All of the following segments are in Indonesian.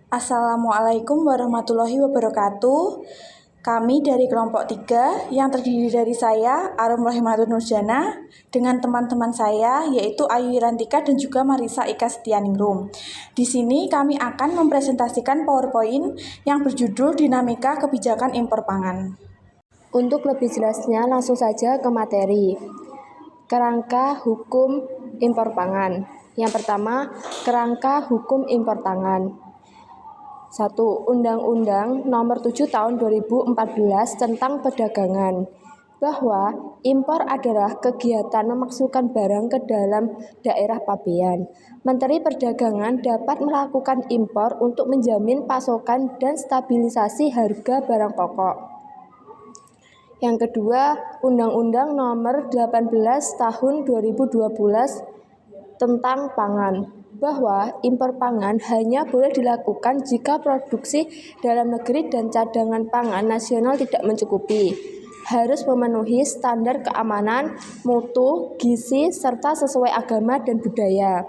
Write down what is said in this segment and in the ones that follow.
Assalamualaikum warahmatullahi wabarakatuh. Kami dari kelompok 3 yang terdiri dari saya, Arum Rohimatun Nurjana, dengan teman-teman saya yaitu Ayu Irantika dan juga Marisa Ika Setianingrum. Di sini kami akan mempresentasikan PowerPoint yang berjudul Dinamika Kebijakan Impor Pangan. Untuk lebih jelasnya langsung saja ke materi. Kerangka hukum impor pangan. Yang pertama, kerangka hukum impor pangan. 1. Undang-Undang Nomor 7 Tahun 2014 tentang Perdagangan, bahwa impor adalah kegiatan memasukkan barang ke dalam daerah pabean. Menteri Perdagangan dapat melakukan impor untuk menjamin pasokan dan stabilisasi harga barang pokok. Yang kedua, Undang-Undang Nomor 18 Tahun 2012 tentang Pangan, bahwa impor pangan hanya boleh dilakukan jika produksi dalam negeri dan cadangan pangan nasional tidak mencukupi, harus memenuhi standar keamanan, mutu, gizi, serta sesuai agama dan budaya.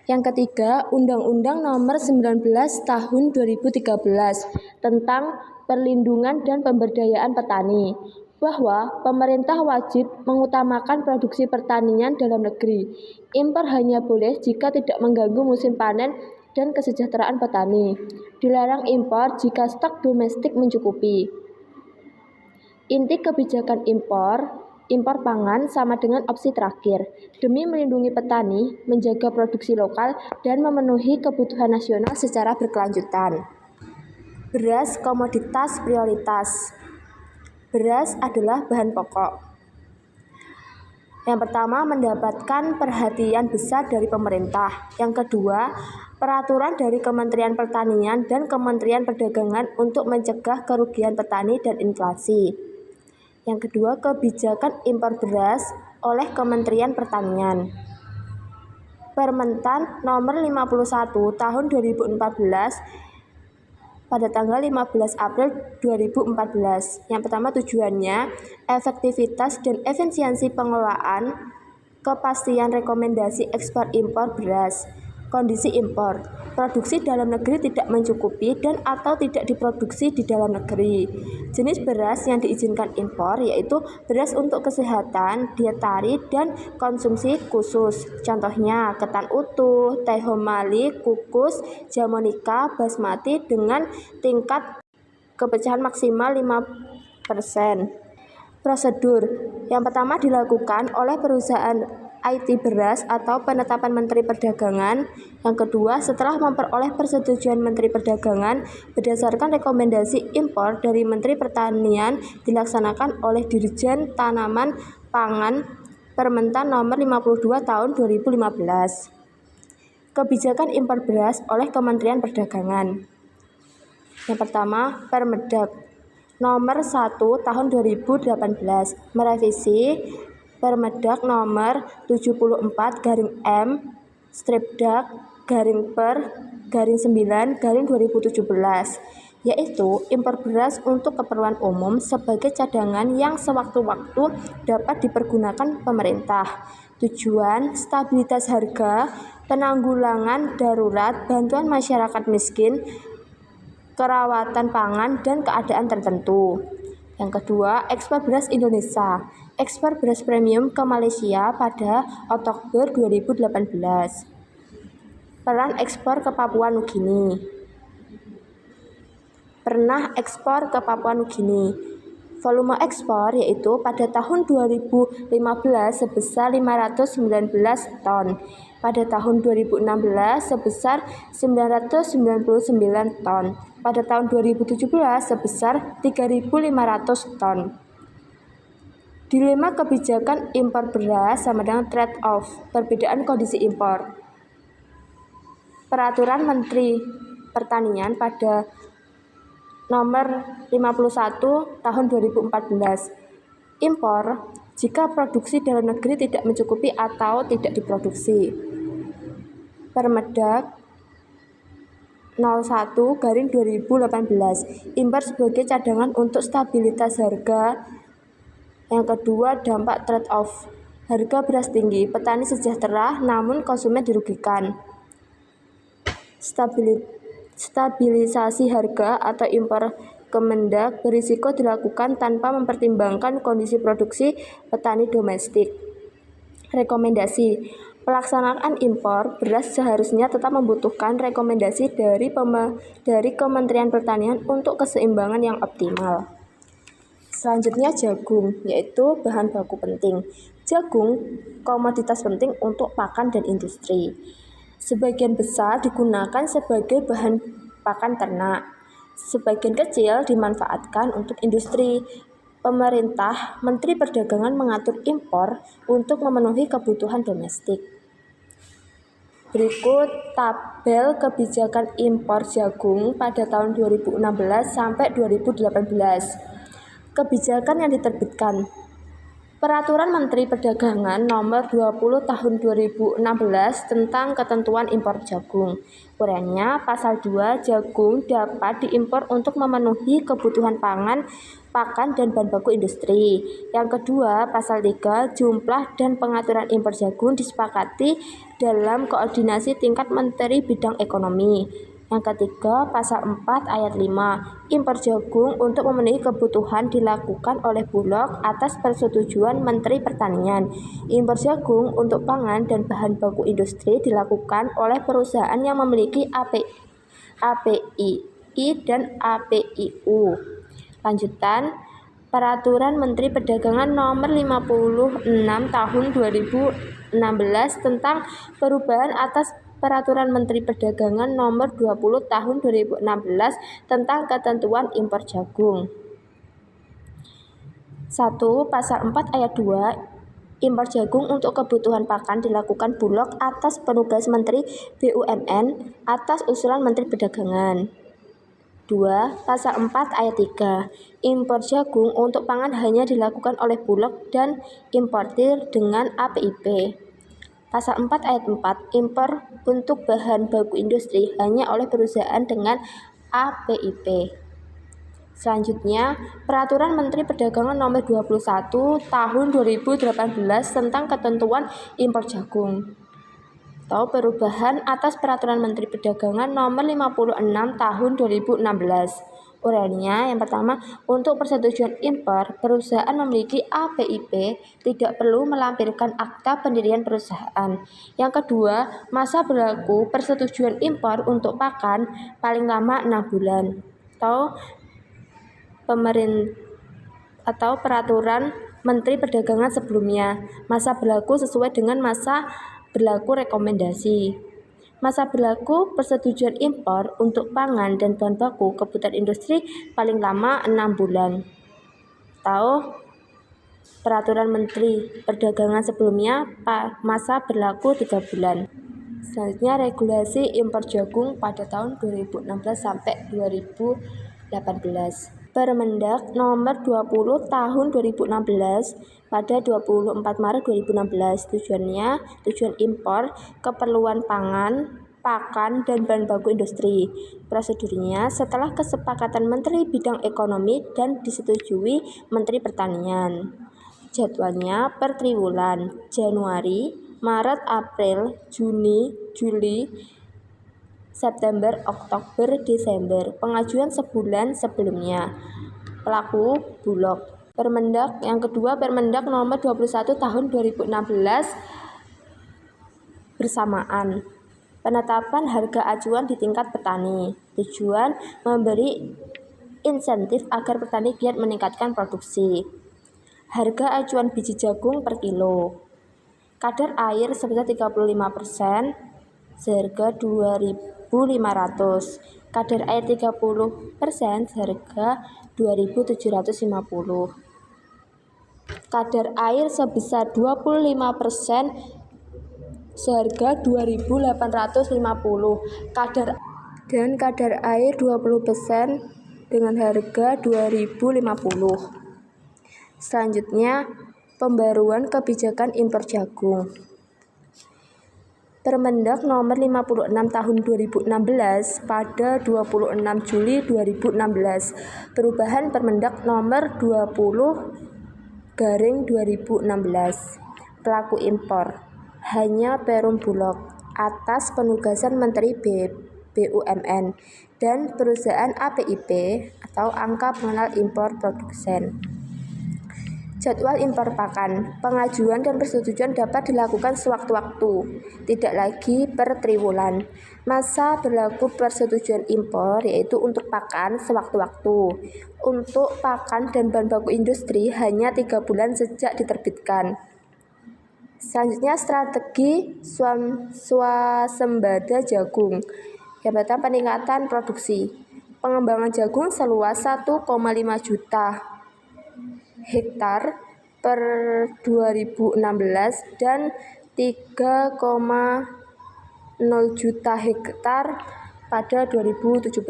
Yang ketiga, Undang-Undang Nomor 19 Tahun 2013 tentang Perlindungan dan Pemberdayaan Petani, bahwa pemerintah wajib mengutamakan produksi pertanian dalam negeri. Impor hanya boleh jika tidak mengganggu musim panen dan kesejahteraan petani. Dilarang impor jika stok domestik mencukupi. Inti kebijakan impor pangan sama dengan opsi terakhir, demi melindungi petani, menjaga produksi lokal, dan memenuhi kebutuhan nasional secara berkelanjutan. Beras komoditas prioritas. Beras adalah bahan pokok. Yang pertama, mendapatkan perhatian besar dari pemerintah. Yang kedua, peraturan dari Kementerian Pertanian dan Kementerian Perdagangan untuk mencegah kerugian petani dan inflasi. Yang kedua, kebijakan impor beras oleh Kementerian Pertanian. Permentan Nomor 51 Tahun 2014 pada tanggal 15 April 2014. Yang pertama, tujuannya efektivitas dan efisiensi pengelolaan, kepastian rekomendasi ekspor impor beras. Kondisi impor, produksi dalam negeri tidak mencukupi dan atau tidak diproduksi di dalam negeri. Jenis beras yang diizinkan impor yaitu beras untuk kesehatan, dietari, dan konsumsi khusus. Contohnya ketan utuh, teho mali, kukus, jamonika, basmati dengan tingkat kepecahan maksimal 5%. Prosedur yang pertama dilakukan oleh perusahaan IT beras atau penetapan Menteri Perdagangan. Yang kedua, setelah memperoleh persetujuan Menteri Perdagangan berdasarkan rekomendasi impor dari Menteri Pertanian dilaksanakan oleh Dirjen Tanaman Pangan Permentan Nomor 52 Tahun 2015. Kebijakan impor beras oleh Kementerian Perdagangan. Yang pertama, Permendag Nomor 1 Tahun 2018 merevisi Permendag Nomor 74/Dag/Per/9/2017, yaitu impor beras untuk keperluan umum sebagai cadangan yang sewaktu-waktu dapat dipergunakan pemerintah. Tujuan stabilitas harga, penanggulangan darurat, bantuan masyarakat miskin, kerawatan pangan, dan keadaan tertentu. Yang kedua, ekspor beras Indonesia. Ekspor beras premium ke Malaysia pada Oktober 2018. Peran ekspor ke Papua Nugini. Pernah ekspor ke Papua Nugini. Volume ekspor yaitu pada tahun 2015 sebesar 519 ton, pada tahun 2016 sebesar 999 ton, pada tahun 2017 sebesar 3.500 ton. Dilema kebijakan impor beras sama dengan trade-off, perbedaan kondisi impor. Peraturan Menteri Pertanian pada Nomor 51 Tahun 2014. Impor jika produksi dalam negeri tidak mencukupi atau tidak diproduksi. Permendag 01/2018. Impor sebagai cadangan untuk stabilitas harga. Yang kedua, dampak trade-off. Harga beras tinggi, petani sejahtera namun konsumen dirugikan. Stabilisasi harga atau impor Kemendak berisiko dilakukan tanpa mempertimbangkan kondisi produksi petani domestik. Rekomendasi: pelaksanaan impor beras seharusnya tetap membutuhkan rekomendasi dari Kementerian Pertanian untuk keseimbangan yang optimal. Selanjutnya jagung, yaitu bahan baku penting. Jagung komoditas penting untuk pakan dan industri. Sebagian besar digunakan sebagai bahan pakan ternak. Sebagian kecil dimanfaatkan untuk industri. Pemerintah, Menteri Perdagangan mengatur impor untuk memenuhi kebutuhan domestik. Berikut tabel kebijakan impor jagung pada tahun 2016 sampai 2018. Kebijakan yang diterbitkan. Peraturan Menteri Perdagangan Nomor 20 Tahun 2016 tentang ketentuan impor jagung. Uraiannya, Pasal 2, jagung dapat diimpor untuk memenuhi kebutuhan pangan, pakan, dan bahan baku industri. Yang kedua, Pasal 3, jumlah dan pengaturan impor jagung disepakati dalam koordinasi tingkat Menteri Bidang Ekonomi. Yang ketiga, Pasal 4 Ayat 5, impor jagung untuk memenuhi kebutuhan dilakukan oleh Bulog atas persetujuan Menteri Pertanian. Impor jagung untuk pangan dan bahan baku industri dilakukan oleh perusahaan yang memiliki APII dan APIU. Lanjutan, Peraturan Menteri Perdagangan Nomor 56 Tahun 2016 tentang perubahan atas Peraturan Menteri Perdagangan Nomor 20 Tahun 2016 tentang ketentuan impor jagung. 1. Pasal 4 Ayat 2, impor jagung untuk kebutuhan pakan dilakukan Bulog atas penugas Menteri BUMN atas usulan Menteri Perdagangan. 2. Pasal 4 Ayat 3, impor jagung untuk pangan hanya dilakukan oleh Bulog dan importir dengan APIP. Pasal 4 Ayat 4, impor untuk bahan baku industri hanya oleh perusahaan dengan APIP. Selanjutnya, Peraturan Menteri Perdagangan Nomor 21 Tahun 2018 tentang ketentuan impor jagung atau perubahan atas Peraturan Menteri Perdagangan Nomor 56 Tahun 2016. Uraiannya, yang pertama, untuk persetujuan impor, perusahaan memiliki APIP tidak perlu melampirkan akta pendirian perusahaan. Yang kedua, masa berlaku persetujuan impor untuk pakan paling lama 6 bulan atau Peraturan Menteri Perdagangan sebelumnya. Masa berlaku sesuai dengan masa berlaku rekomendasi. Masa berlaku persetujuan impor untuk pangan dan bahan baku kebutuhan industri paling lama 6 bulan atau Peraturan Menteri Perdagangan sebelumnya masa berlaku 3 bulan. Selanjutnya, regulasi impor jagung pada tahun 2016 sampai 2018. Permendak Nomor 20 Tahun 2016 pada 24 Maret 2016. Tujuan impor, keperluan pangan, pakan, dan bahan baku industri. Prosedurnya, setelah kesepakatan Menteri Bidang Ekonomi dan disetujui Menteri Pertanian. Jadwalnya per triwulan, Januari, Maret, April, Juni, Juli, September, Oktober, Desember. Pengajuan sebulan sebelumnya. Pelaku Bulog. Permendak yang kedua, Permendak Nomor 21 Tahun 2016 bersamaan. Penetapan harga acuan di tingkat petani. Tujuan memberi insentif agar petani giat meningkatkan produksi. Harga acuan biji jagung per kilo. Kadar air sebesar 35%, seharga 2.500. Kadar air 30%, seharga 2.750. Kadar air sebesar 25%, seharga 2.850. Kadar air 20% dengan harga 2.050. Selanjutnya, pembaruan kebijakan impor jagung. Permendak Nomor 56 Tahun 2016 pada 26 Juli 2016. Perubahan Permendak Nomor 20/2016. Pelaku impor hanya Perum Bulog atas penugasan Menteri BUMN dan perusahaan APIP atau angka pengenal impor produsen. Jadwal impor pakan, pengajuan dan persetujuan dapat dilakukan sewaktu-waktu, tidak lagi per triwulan. Masa berlaku persetujuan impor yaitu untuk pakan sewaktu-waktu. Untuk pakan dan bahan baku industri hanya 3 bulan sejak diterbitkan. Selanjutnya strategi swasembada jagung. Yang pertama peningkatan produksi. Pengembangan jagung seluas 1,5 juta hektar per 2016 dan 3,0 juta hektar pada 2017.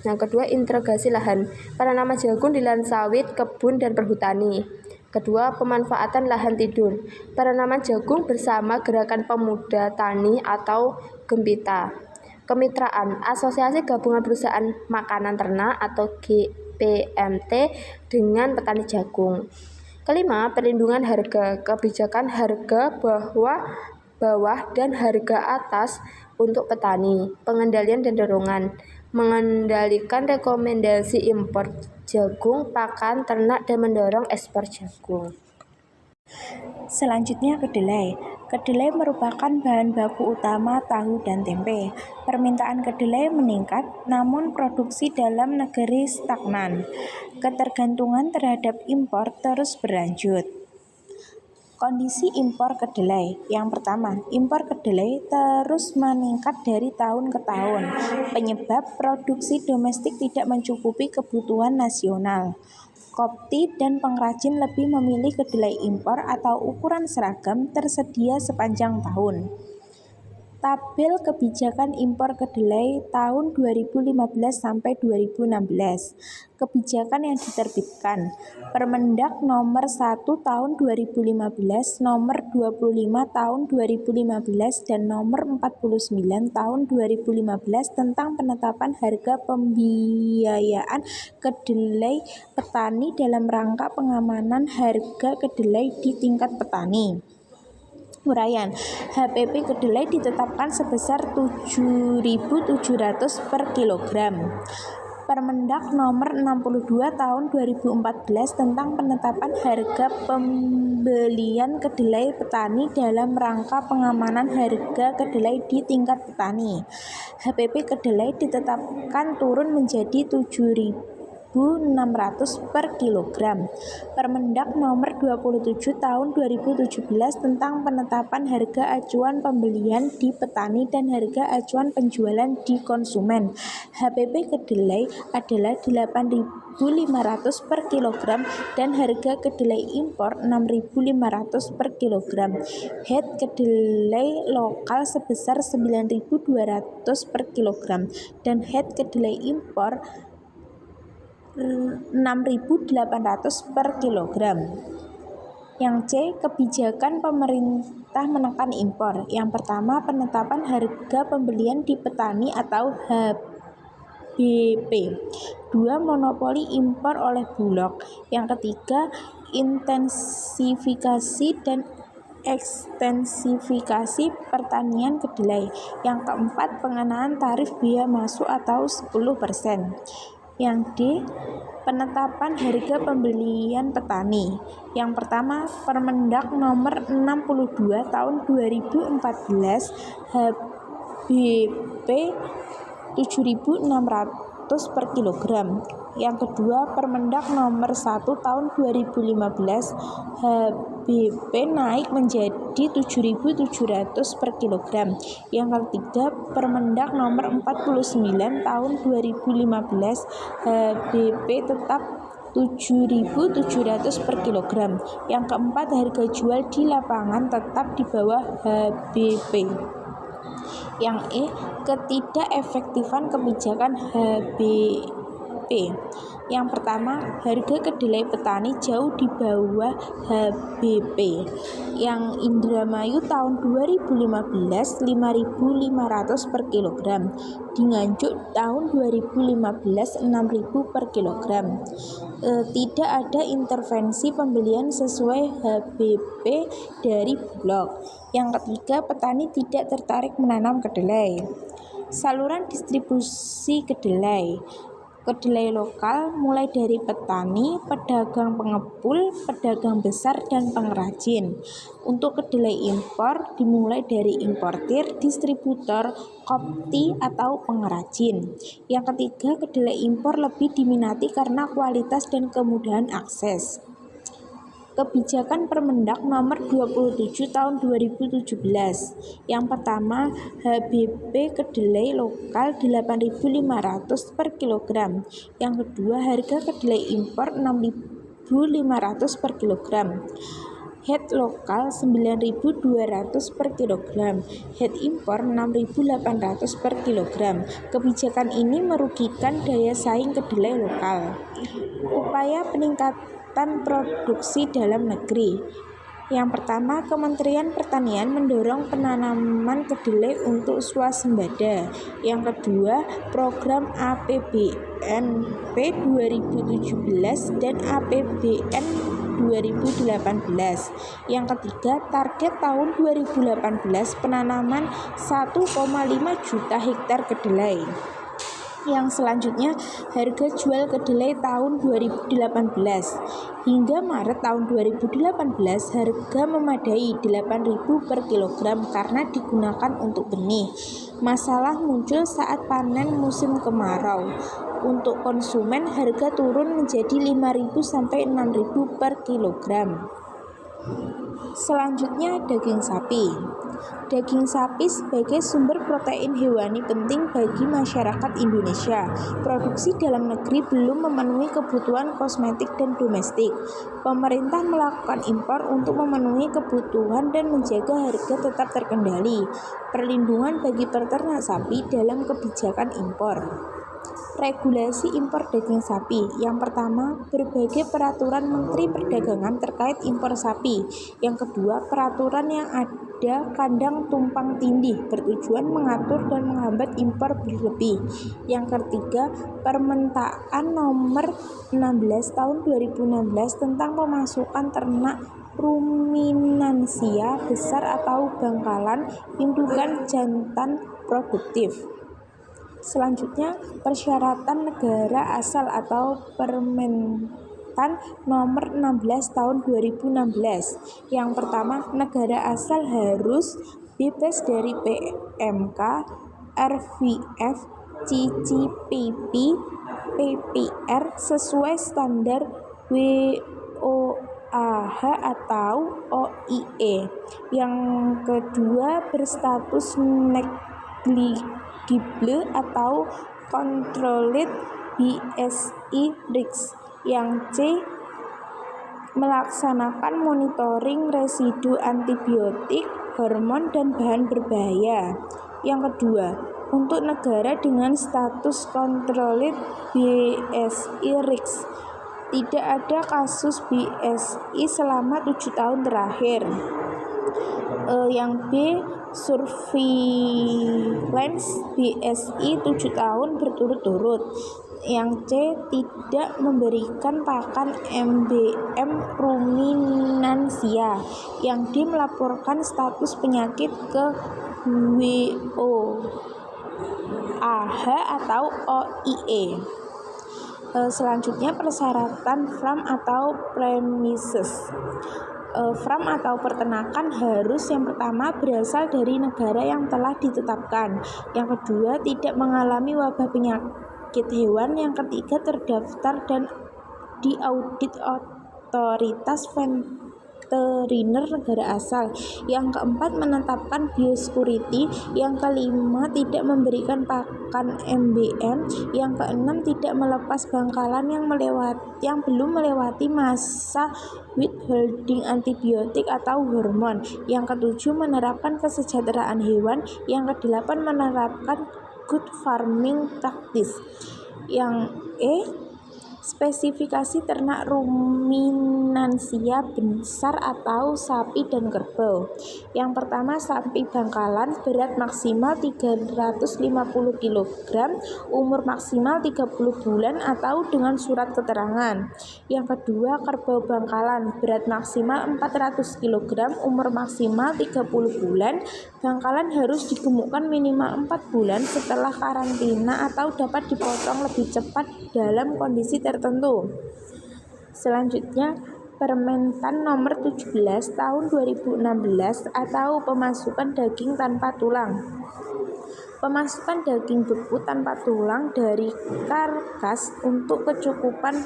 Yang kedua, integrasi lahan. Penanaman jagung di lahan sawit, kebun, dan perhutani. Kedua, pemanfaatan lahan tidur. Penanaman jagung bersama Gerakan Pemuda Tani atau Gempita. Kemitraan, Asosiasi Gabungan Perusahaan Makanan Ternak atau GPMT dengan petani jagung. Kelima, perlindungan harga. Kebijakan harga bawah dan harga atas untuk petani. Pengendalian dan dorongan. Mengendalikan rekomendasi impor jagung, pakan, ternak, dan mendorong ekspor jagung. Selanjutnya kedelai. Kedelai merupakan bahan baku utama tahu dan tempe. Permintaan kedelai meningkat, namun produksi dalam negeri stagnan. Ketergantungan terhadap impor terus berlanjut. Kondisi impor kedelai. Yang pertama, impor kedelai terus meningkat dari tahun ke tahun. Penyebab produksi domestik tidak mencukupi kebutuhan nasional. Kopti dan pengrajin lebih memilih kedelai impor atau ukuran seragam tersedia sepanjang tahun. Tabel kebijakan impor kedelai tahun 2015 sampai 2016. Kebijakan yang diterbitkan. Permendak nomor 1 tahun 2015, nomor 25 tahun 2015 dan nomor 49 tahun 2015 tentang penetapan harga pembiayaan kedelai petani dalam rangka pengamanan harga kedelai di tingkat petani. Uraian, HPP kedelai ditetapkan sebesar 7.700 per kilogram. Permendak nomor 62 tahun 2014 tentang penetapan harga pembelian kedelai petani dalam rangka pengamanan harga kedelai di tingkat petani. HPP kedelai ditetapkan turun menjadi 7.600 per kilogram. Permendak nomor 27 tahun 2017 tentang penetapan harga acuan pembelian di petani dan harga acuan penjualan di konsumen. HPP kedelai adalah 8.500 per kilogram dan harga kedelai impor 6.500 per kilogram. Head kedelai lokal sebesar 9.200 per kilogram dan head kedelai impor 6.800 per kilogram. Yang C, kebijakan pemerintah menekan impor. Yang pertama, penetapan harga pembelian di petani atau HBP. 2, monopoli impor oleh Bulog. Yang ketiga, intensifikasi dan ekstensifikasi pertanian kedelai. Yang keempat, pengenaan tarif biaya masuk atau 10%. Yang D, penetapan harga pembelian petani. Yang pertama, Permendak nomor 62 tahun 2014 HBP 7.600 per kilogram. Yang kedua, Permendak nomor 1 tahun 2015 HBP naik menjadi 7.700 per kilogram. Yang ketiga, Permendak nomor 49 tahun 2015 HBP tetap 7.700 per kilogram. Yang keempat, harga jual di lapangan tetap di bawah HBP. Yang E, ketidakefektifan kebijakan HBP. Yang pertama, harga kedelai petani jauh di bawah HBP. Yang Indramayu tahun 2015 5.500 per kilogram. Di Nganjuk tahun 2015 6.000 per kilogram. Tidak ada intervensi pembelian sesuai HBP dari Bulog. Yang ketiga, petani tidak tertarik menanam kedelai. Saluran distribusi kedelai. Kedelai lokal mulai dari petani, pedagang pengepul, pedagang besar, dan pengrajin. Untuk kedelai impor dimulai dari importir, distributor, kopti, atau pengrajin. Yang ketiga, kedelai impor lebih diminati karena kualitas dan kemudahan akses. Kebijakan Permendak Nomor 27 Tahun 2017. Yang pertama, HBP kedelai lokal 8.500 per kilogram. Yang kedua, harga kedelai impor 6.500 per kilogram. Head lokal 9.200 per kilogram, head impor 6.800 per kilogram. Kebijakan ini merugikan daya saing kedelai lokal. Upaya peningkatan produksi dalam negeri. Yang pertama, Kementerian Pertanian mendorong penanaman kedelai untuk swasembada. Yang kedua, program APBNP 2017 dan APBN 2018. Yang ketiga, target tahun 2018 penanaman 1,5 juta hektar kedelai. Yang selanjutnya, harga jual kedelai tahun 2018. Hingga Maret tahun 2018, harga memadai 8.000 per kilogram karena digunakan untuk benih. Masalah muncul saat panen musim kemarau. Untuk konsumen, harga turun menjadi 5.000 sampai 6.000 per kilogram. Selanjutnya, daging sapi. Daging sapi sebagai sumber protein hewani penting bagi masyarakat Indonesia. Produksi dalam negeri belum memenuhi kebutuhan kosmetik dan domestik. Pemerintah melakukan impor untuk memenuhi kebutuhan dan menjaga harga tetap terkendali. Perlindungan bagi peternak sapi dalam kebijakan impor. Regulasi impor daging sapi. Yang pertama, berbagai peraturan Menteri Perdagangan terkait impor sapi. Yang kedua, peraturan yang ada kandang tumpang tindih bertujuan mengatur dan menghambat impor berlebih. Yang ketiga, Permentaan Nomor 16 Tahun 2016 tentang pemasukan ternak ruminansia besar atau bangkalan indukan jantan produktif. Selanjutnya, persyaratan negara asal atau Permentan Nomor 16 Tahun 2016. Yang pertama, negara asal harus bebas dari PMK, RVF, CCPP, PPR sesuai standar WOAH atau OIE. Yang kedua, berstatus negligible atau controlled BSI risks. Yang C, melaksanakan monitoring residu antibiotik, hormon, dan bahan berbahaya. Yang kedua, untuk negara dengan status controlled BSI risks, tidak ada kasus BSI selama 7 tahun terakhir. Yang B, surveillance BSI 7 tahun berturut-turut. Yang C, tidak memberikan pakan MBM ruminansia. Yang D, melaporkan status penyakit ke WOAH atau OIE. Selanjutnya, persyaratan farm atau premises. Farm atau peternakan harus yang pertama berasal dari negara yang telah ditetapkan. Yang kedua, tidak mengalami wabah penyakit hewan. Yang ketiga, terdaftar dan diaudit otoritas veteriner negara asal. Yang keempat, menetapkan biosecurity. Yang kelima, tidak memberikan pakan MBM. Yang keenam, tidak melepas bangkalan yang belum melewati masa withholding antibiotik atau hormon. Yang ketujuh, menerapkan kesejahteraan hewan. Yang kedelapan, menerapkan good farming practice. Yang E, spesifikasi ternak ruminansia ruminansia besar atau sapi dan kerbau. Yang pertama, sapi bangkalan, berat maksimal 350 kg, umur maksimal 30 bulan atau dengan surat keterangan. Yang kedua, kerbau bangkalan, berat maksimal 400 kg, umur maksimal 30 bulan. Bangkalan harus digemukkan minimal 4 bulan setelah karantina atau dapat dipotong lebih cepat dalam kondisi tertentu. Selanjutnya, Permentan nomor 17 tahun 2016 atau pemasukan daging tanpa tulang. Pemasukan daging beku tanpa tulang dari karkas untuk kecukupan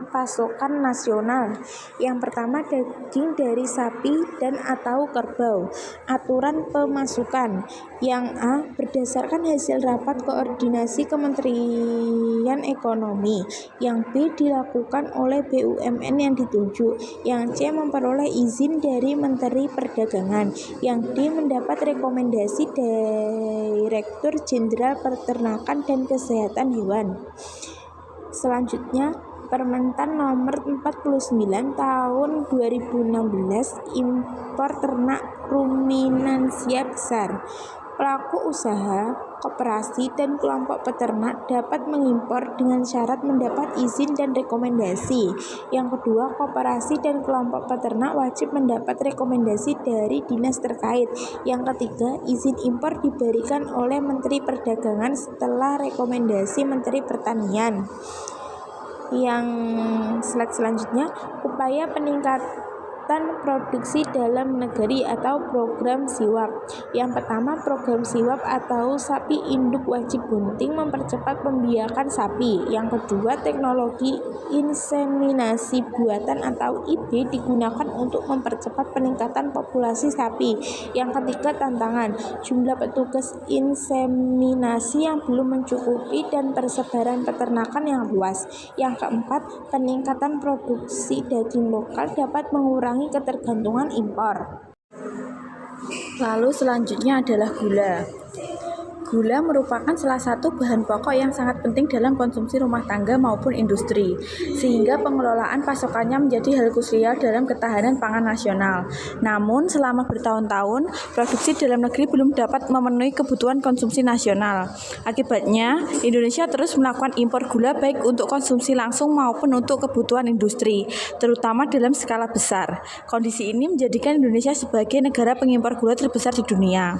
pasokan nasional. Yang pertama, daging dari sapi dan atau kerbau. Aturan pemasukan. Yang A, berdasarkan hasil rapat koordinasi Kementerian Ekonomi. Yang B, dilakukan oleh BUMN yang ditunjuk. Yang C, memperoleh izin dari Menteri Perdagangan. Yang D, mendapat rekomendasi Direktur Jenderal Peternakan dan Kesehatan Hewan. Selanjutnya, Permentan nomor 49 tahun 2016 impor ternak ruminansia besar. Pelaku usaha, koperasi, dan kelompok peternak dapat mengimpor dengan syarat mendapat izin dan rekomendasi. Yang kedua, koperasi dan kelompok peternak wajib mendapat rekomendasi dari dinas terkait. Yang ketiga, izin impor diberikan oleh Menteri Perdagangan setelah rekomendasi Menteri Pertanian. Yang slide selanjutnya, upaya peningkatan produksi dalam negeri atau program SIWAP. Yang pertama, program SIWAP atau sapi induk wajib bunting mempercepat pembiakan sapi. Yang kedua, teknologi inseminasi buatan atau IB digunakan untuk mempercepat peningkatan populasi sapi. Yang ketiga, tantangan jumlah petugas inseminasi yang belum mencukupi dan persebaran peternakan yang luas. Yang keempat, peningkatan produksi daging lokal dapat mengurangi ketergantungan impor. Lalu selanjutnya adalah gula. Gula merupakan salah satu bahan pokok yang sangat penting dalam konsumsi rumah tangga maupun industri, sehingga pengelolaan pasokannya menjadi hal krusial dalam ketahanan pangan nasional. Namun, selama bertahun-tahun, produksi dalam negeri belum dapat memenuhi kebutuhan konsumsi nasional. Akibatnya, Indonesia terus melakukan impor gula baik untuk konsumsi langsung maupun untuk kebutuhan industri, terutama dalam skala besar. Kondisi ini menjadikan Indonesia sebagai negara pengimpor gula terbesar di dunia.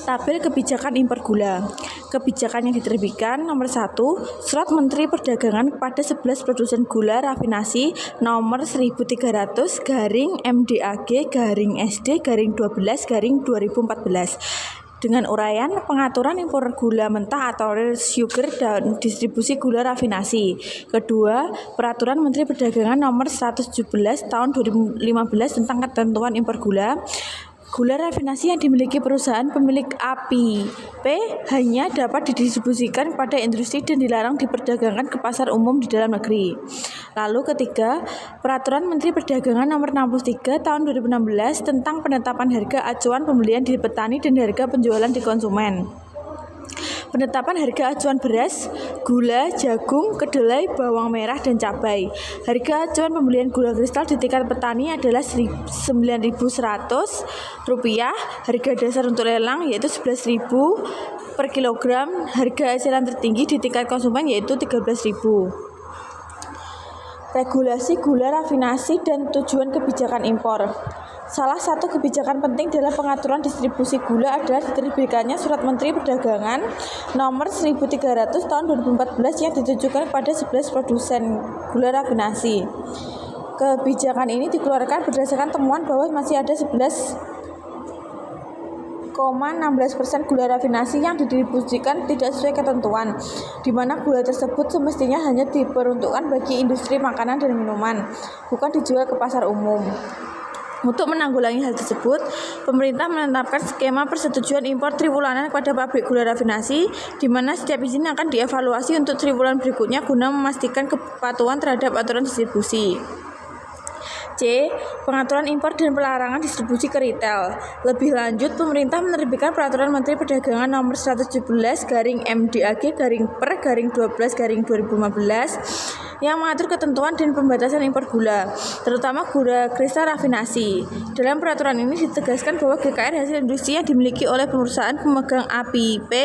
Tabel kebijakan impor gula. Kebijakan yang diterbitkan nomor 1, Surat Menteri Perdagangan kepada 11 produsen gula rafinasi nomor 1300-MDAG-SD-12-2014 dengan uraian pengaturan impor gula mentah atau real sugar dan distribusi gula rafinasi. Kedua, Peraturan Menteri Perdagangan nomor 117 tahun 2015 tentang ketentuan impor gula. Gula rafinasi yang dimiliki perusahaan pemilik APP hanya dapat didistribusikan kepada industri dan dilarang diperdagangkan ke pasar umum di dalam negeri. Lalu ketiga, Peraturan Menteri Perdagangan Nomor 63 Tahun 2016 tentang penetapan harga acuan pembelian di petani dan harga penjualan di konsumen. Penetapan harga acuan beras, gula, jagung, kedelai, bawang merah, dan cabai. Harga acuan pembelian gula kristal di tingkat petani adalah Rp9.100. Harga dasar untuk lelang yaitu Rp11.000 per kilogram. Harga eceran tertinggi di tingkat konsumen yaitu Rp13.000. Regulasi gula rafinasi dan tujuan kebijakan impor. Salah satu kebijakan penting dalam pengaturan distribusi gula adalah diterbitkannya Surat Menteri Perdagangan Nomor 1300 Tahun 2014 yang ditujukan kepada 11 produsen gula rafinasi. Kebijakan ini dikeluarkan berdasarkan temuan bahwa masih ada 11,16% gula rafinasi yang didistribusikan tidak sesuai ketentuan, di mana gula tersebut semestinya hanya diperuntukkan bagi industri makanan dan minuman, bukan dijual ke pasar umum. Untuk menanggulangi hal tersebut, pemerintah menetapkan skema persetujuan impor triwulan kepada pabrik gula rafinasi, di mana setiap izin akan dievaluasi untuk triwulan berikutnya guna memastikan kepatuhan terhadap aturan distribusi. C. Pengaturan impor dan pelarangan distribusi ke retail. Lebih lanjut, pemerintah menerbitkan Peraturan Menteri Perdagangan Nomor 117/MDAG/per/12/2015 yang mengatur ketentuan dan pembatasan impor gula, terutama gula kristal rafinasi. Dalam peraturan ini ditegaskan bahwa GKR hasil industri yang dimiliki oleh perusahaan pemegang APIP,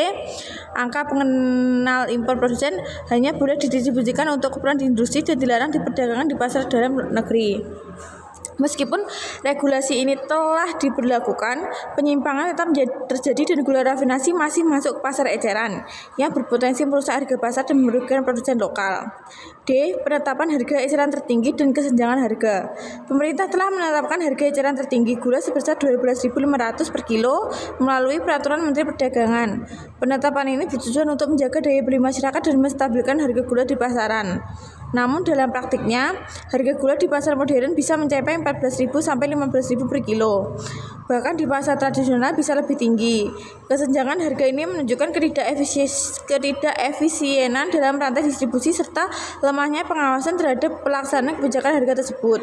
angka pengenal impor produsen, hanya boleh didistribusikan untuk keperluan di industri dan dilarang diperdagangkan di pasar dalam negeri. Meskipun regulasi ini telah diberlakukan, penyimpangan tetap terjadi dan gula rafinasi masih masuk ke pasar eceran yang berpotensi merusak harga pasar dan merugikan produsen lokal. D. Penetapan harga eceran tertinggi dan kesenjangan harga. Pemerintah telah menetapkan harga eceran tertinggi gula sebesar Rp12.500 per kilo melalui Peraturan Menteri Perdagangan. Penetapan ini bertujuan untuk menjaga daya beli masyarakat dan menstabilkan harga gula di pasaran. Namun dalam praktiknya, harga gula di pasar modern bisa mencapai Rp14.000 sampai Rp15.000 per kilo. Bahkan di pasar tradisional bisa lebih tinggi. Kesenjangan harga ini menunjukkan ketidakefisienan dalam rantai distribusi serta lemahnya pengawasan terhadap pelaksanaan kebijakan harga tersebut.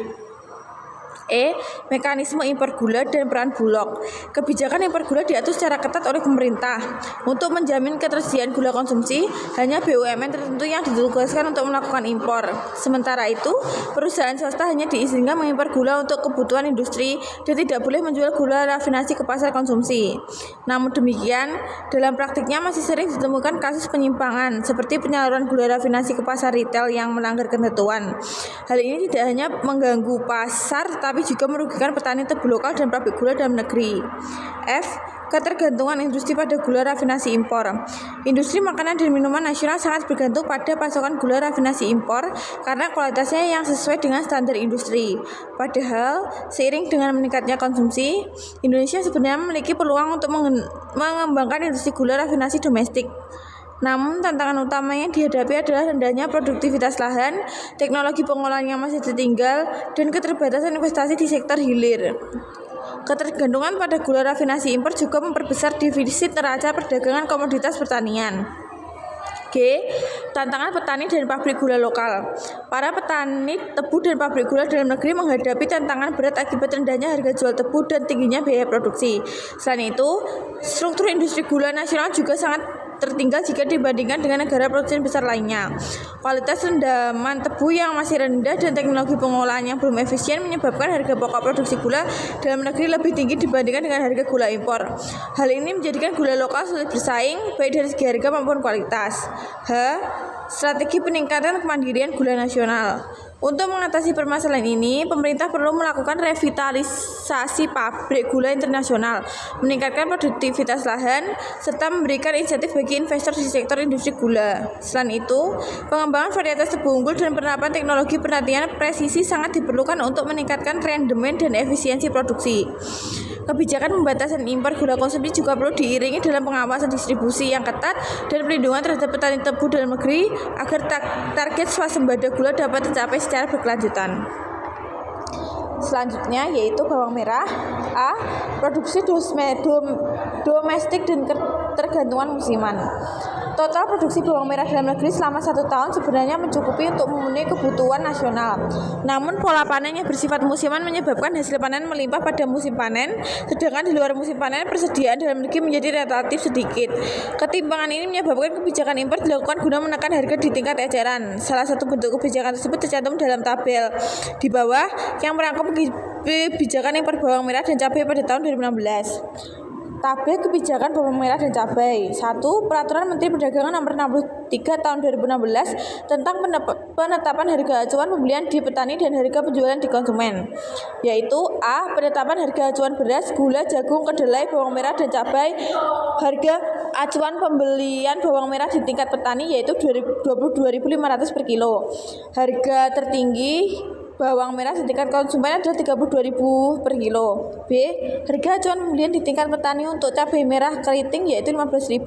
E. Mekanisme impor gula dan peran Bulog. Kebijakan impor gula diatur secara ketat oleh pemerintah. Untuk menjamin ketersediaan gula konsumsi, hanya BUMN tertentu yang ditugaskan untuk melakukan impor. Sementara itu, perusahaan swasta hanya diizinkan mengimpor gula untuk kebutuhan industri dan tidak boleh menjual gula rafinasi ke pasar konsumsi. Namun demikian, dalam praktiknya masih sering ditemukan kasus penyimpangan seperti penyaluran gula rafinasi ke pasar retail yang melanggar ketentuan. Hal ini tidak hanya mengganggu pasar tapi juga merugikan petani tebu lokal dan pabrik gula dalam negeri. F. Ketergantungan industri pada gula rafinasi impor. Industri makanan dan minuman nasional sangat bergantung pada pasokan gula rafinasi impor karena kualitasnya yang sesuai dengan standar industri. Padahal, seiring dengan meningkatnya konsumsi, Indonesia sebenarnya memiliki peluang untuk mengembangkan industri gula rafinasi domestik. Namun tantangan utama yang dihadapi adalah rendahnya produktivitas lahan, teknologi pengolahan yang masih tertinggal, dan keterbatasan investasi di sektor hilir. Ketergantungan pada gula rafinasi impor juga memperbesar defisit neraca perdagangan komoditas pertanian. G. Tantangan petani dan pabrik gula lokal. Para petani tebu dan pabrik gula dalam negeri menghadapi tantangan berat akibat rendahnya harga jual tebu dan tingginya biaya produksi. Selain itu, struktur industri gula nasional juga sangat tertinggal jika dibandingkan dengan negara produsen besar lainnya. Kualitas rendaman tebu yang masih rendah dan teknologi pengolahan yang belum efisien menyebabkan harga pokok produksi gula dalam negeri lebih tinggi dibandingkan dengan harga gula impor. Hal ini menjadikan gula lokal sulit bersaing baik dari segi harga maupun kualitas. H. Strategi peningkatan kemandirian gula nasional. Untuk mengatasi permasalahan ini, pemerintah perlu melakukan revitalisasi pabrik gula internasional, meningkatkan produktivitas lahan, serta memberikan insentif bagi investor di sektor industri gula. Selain itu, pengembangan varietas tebu unggul dan penerapan teknologi penantian presisi sangat diperlukan untuk meningkatkan rendemen dan efisiensi produksi. Kebijakan pembatasan impor gula konsumsi juga perlu diiringi dalam pengawasan distribusi yang ketat dan perlindungan terhadap petani tebu dalam negeri agar target swasembada gula dapat tercapai secara berkelanjutan. Selanjutnya yaitu bawang merah. A. Produksi domestik dan ketergantungan musiman. Total produksi bawang merah dalam negeri selama 1 tahun sebenarnya mencukupi untuk memenuhi kebutuhan nasional. Namun pola panen yang bersifat musiman menyebabkan hasil panen melimpah pada musim panen, sedangkan di luar musim panen persediaan dalam negeri menjadi relatif sedikit. Ketimpangan ini menyebabkan kebijakan impor dilakukan guna menekan harga di tingkat eceran. Salah satu bentuk kebijakan tersebut tercantum dalam tabel di bawah yang merangkum kebijakan impor bawang merah dan cabai pada tahun 2016. Tabel kebijakan bawang merah dan cabai. 1. Peraturan Menteri Perdagangan Nomor 63 Tahun 2016 tentang penetapan harga acuan pembelian di petani dan harga penjualan di konsumen, yaitu A. Penetapan harga acuan beras, gula, jagung, kedelai, bawang merah dan cabai. Harga acuan pembelian bawang merah di tingkat petani yaitu Rp22.500 per kilo. Harga tertinggi bawang merah di tingkat konsumen adalah Rp32.000 per kilo. B. Harga acuan pembelian di tingkat petani untuk cabai merah keriting yaitu Rp15.000,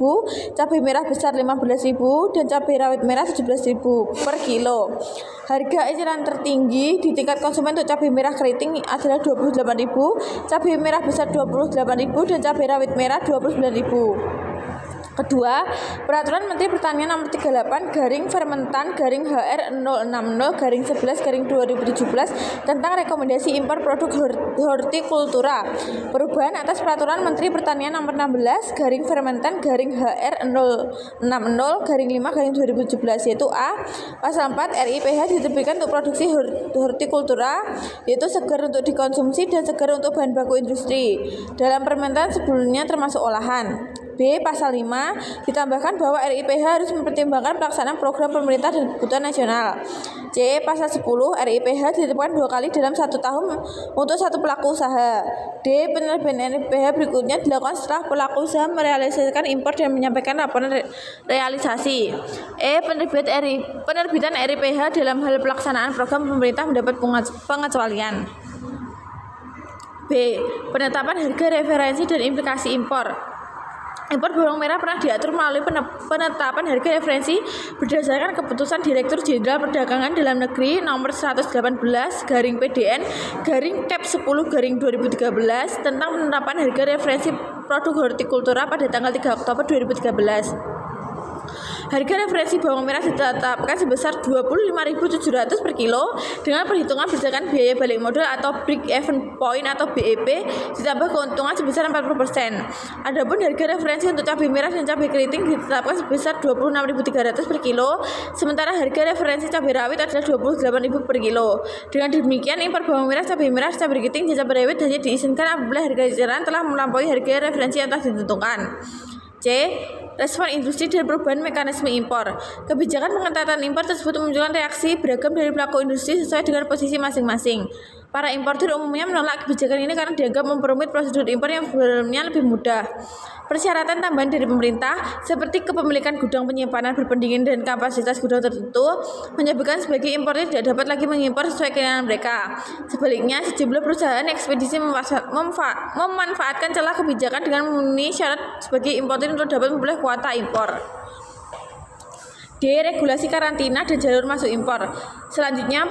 cabai merah besar Rp15.000 dan cabai rawit merah Rp17.000 per kilo. Harga eceran tertinggi di tingkat konsumen untuk cabai merah keriting adalah Rp28.000, cabai merah besar Rp28.000 dan cabai rawit merah Rp29.000. Kedua, Peraturan Menteri Pertanian Nomor 38 Fermentan HR 060 11 tentang rekomendasi impor produk hortikultura. Perubahan atas Peraturan Menteri Pertanian Nomor 16 Fermentan HR 060 5 yaitu A. Pasal 4 RIPH diterbitkan untuk produksi hortikultura, yaitu segar untuk dikonsumsi dan segar untuk bahan baku industri. Dalam permentan sebelumnya termasuk olahan. B. Pasal 5 ditambahkan bahwa RIPH harus mempertimbangkan pelaksanaan program pemerintah dan kebutuhan nasional. C. Pasal 10 RIPH ditetapkan 2 kali dalam 1 tahun untuk satu pelaku usaha. D. Penerbitan RIPH berikutnya dilakukan setelah pelaku usaha merealisasikan impor dan menyampaikan laporan realisasi. E. Penerbitan RIPH dalam hal pelaksanaan program pemerintah mendapat pengecualian. B. Penetapan harga referensi dan implikasi impor. Impor bawang merah pernah diatur melalui penetapan harga referensi berdasarkan keputusan Direktur Jenderal Perdagangan Dalam Negeri Nomor 118/PDN Cap 10/2013 tentang penetapan harga referensi produk hortikultura pada tanggal 3 Oktober 2013. Harga referensi bawang merah ditetapkan sebesar Rp25.700 per kilo dengan perhitungan berdasarkan biaya balik modal atau break even point atau BEP ditambah keuntungan sebesar 40%. Adapun harga referensi untuk cabai merah dan cabai keriting ditetapkan sebesar Rp26.300 per kilo, sementara harga referensi cabai rawit adalah Rp28.000 per kilo. Dengan demikian, impor bawang merah, cabai keriting, dan cabai rawit hanya diizinkan apabila harga eceran telah melampaui harga referensi yang telah ditentukan. C. Respon industri dan perubahan mekanisme impor. Kebijakan pengetatan impor tersebut memunculkan reaksi beragam dari pelaku industri sesuai dengan posisi masing-masing. Para importir umumnya menolak kebijakan ini karena dianggap memperumit prosedur impor yang sebelumnya lebih mudah. Persyaratan tambahan dari pemerintah seperti kepemilikan gudang penyimpanan berpendingin dan kapasitas gudang tertentu menyebabkan sebagai importir tidak dapat lagi mengimpor sesuai keinginan mereka. Sebaliknya, sejumlah perusahaan ekspedisi memanfaatkan celah kebijakan dengan memenuhi syarat sebagai importir untuk dapat memperoleh kuota impor. D. Regulasi karantina dan jalur masuk impor. Selanjutnya,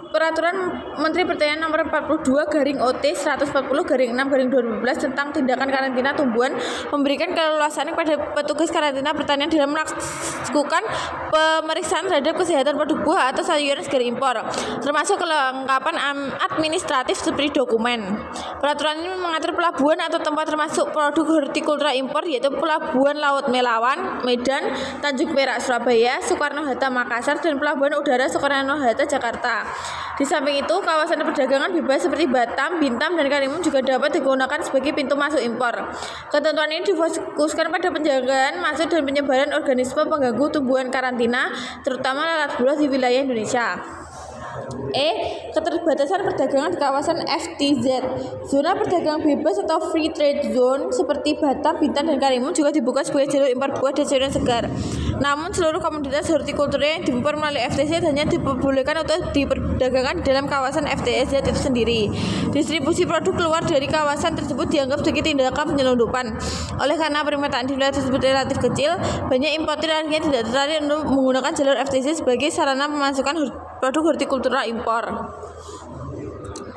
Peraturan Menteri Pertanian Nomor 42/OT 140/6/2012 tentang tindakan karantina tumbuhan memberikan keleluasaan kepada petugas karantina pertanian dalam melakukan pemeriksaan terhadap kesehatan produk buah atau sayuran segar impor, termasuk kelengkapan administratif seperti dokumen. Peraturan ini mengatur pelabuhan atau tempat termasuk produk hortikultura impor, yaitu Pelabuhan Laut Melawan, Medan, Tanjung Perak, Surabaya, Soekarno-Hatta, Makassar, dan Pelabuhan Udara Soekarno-Hatta, Jakarta. Di samping itu, kawasan perdagangan bebas seperti Batam, Bintam, dan Karimun juga dapat digunakan sebagai pintu masuk impor. Ketentuan ini difokuskan pada penjagaan masuk dan penyebaran organisme pengganggu tumbuhan karantina, terutama lalat buah di wilayah Indonesia. E. Keterbatasan perdagangan di kawasan FTZ. Zona perdagangan bebas atau free trade zone seperti Batam, Bintan, dan Karimun juga dibuka sebagai jalur impor buah dan sayuran segar. Namun seluruh komoditas hortikultura yang diimpor melalui FTZ hanya diperbolehkan untuk diperdagangkan di dalam kawasan FTZ itu sendiri. Distribusi produk keluar dari kawasan tersebut dianggap sebagai tindakan penyelundupan. Oleh karena permintaan di wilayah tersebut relatif kecil, banyak importir akhirnya tidak tertarik untuk menggunakan jalur FTZ sebagai sarana pemasukan produk hortikultura impor.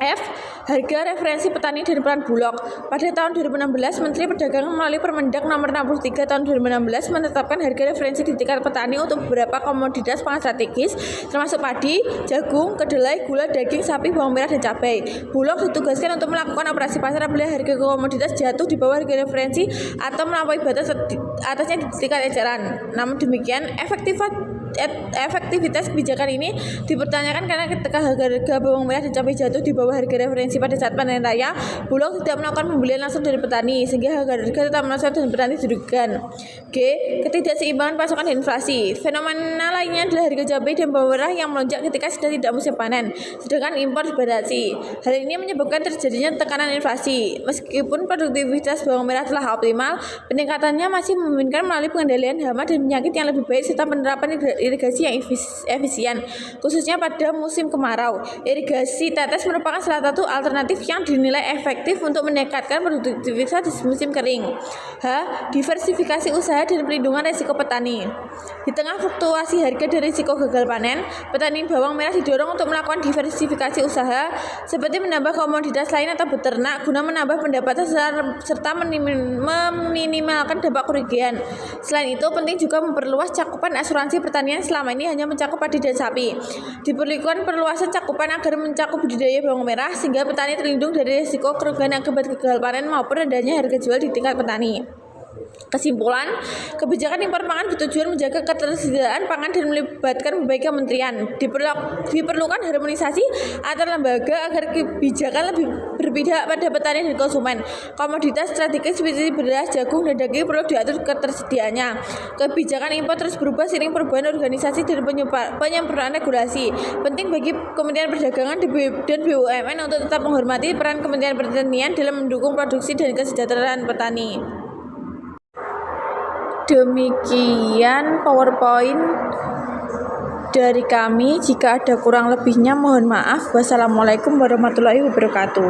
F. Harga referensi petani dan peran Bulog. Pada tahun 2016, Menteri Perdagangan melalui Permendak Nomor 63 tahun 2016 menetapkan harga referensi di tingkat petani untuk beberapa komoditas pangan strategis, termasuk padi, jagung, kedelai, gula, daging sapi, bawang merah, dan cabai. Bulog ditugaskan untuk melakukan operasi pasar apabila harga komoditas jatuh di bawah harga referensi atau melampaui batas atasnya di tingkat eceran. Namun demikian, efektivitas kebijakan ini dipertanyakan karena ketika harga bawang merah dan cabai jatuh di bawah harga referensi pada saat panen raya, Bulog tidak melakukan pembelian langsung dari petani sehingga harga tetap melonjak dan petani dirugikan. G. Ketidakseimbangan pasokan dan inflasi. Fenomena lainnya adalah harga cabai dan bawang merah yang melonjak ketika sedang tidak musim panen, sedangkan impor dibatasi. Hal ini menyebabkan terjadinya tekanan inflasi. Meskipun produktivitas bawang merah telah optimal, peningkatannya masih memungkinkan melalui pengendalian hama dan penyakit yang lebih baik serta penerapan irigasi yang efisien, khususnya pada musim kemarau. Irigasi tetes merupakan salah satu alternatif yang dinilai efektif untuk meningkatkan produktivitas di musim kering. H. Diversifikasi usaha dan pelindungan risiko petani. Di tengah fluktuasi harga dan risiko gagal panen, petani bawang merah didorong untuk melakukan diversifikasi usaha seperti menambah komoditas lain atau beternak guna menambah pendapatan serta meminimalkan dampak kerugian. pemberdayaan. Selain itu, penting juga memperluas cakupan asuransi pertanian selama ini hanya mencakup padi dan sapi. Diperlukan perluasan cakupan agar mencakup budidaya bawang merah sehingga petani terlindung dari risiko kerugian akibat gagal panen maupun rendahnya harga jual di tingkat petani. Kesimpulan, kebijakan impor pangan bertujuan menjaga ketersediaan pangan dan melibatkan berbagai kementerian. Diperlukan harmonisasi antar lembaga agar kebijakan lebih berpihak pada petani dan konsumen. Komoditas strategis seperti beras, jagung, dan daging perlu diatur ketersediaannya. Kebijakan impor terus berubah seiring perubahan organisasi dan penyempurnaan regulasi. Penting bagi Kementerian Perdagangan dan BUMN untuk tetap menghormati peran Kementerian Pertanian dalam mendukung produksi dan kesejahteraan petani. Demikian PowerPoint dari kami. Jika ada kurang lebihnya mohon maaf. Wassalamualaikum warahmatullahi wabarakatuh.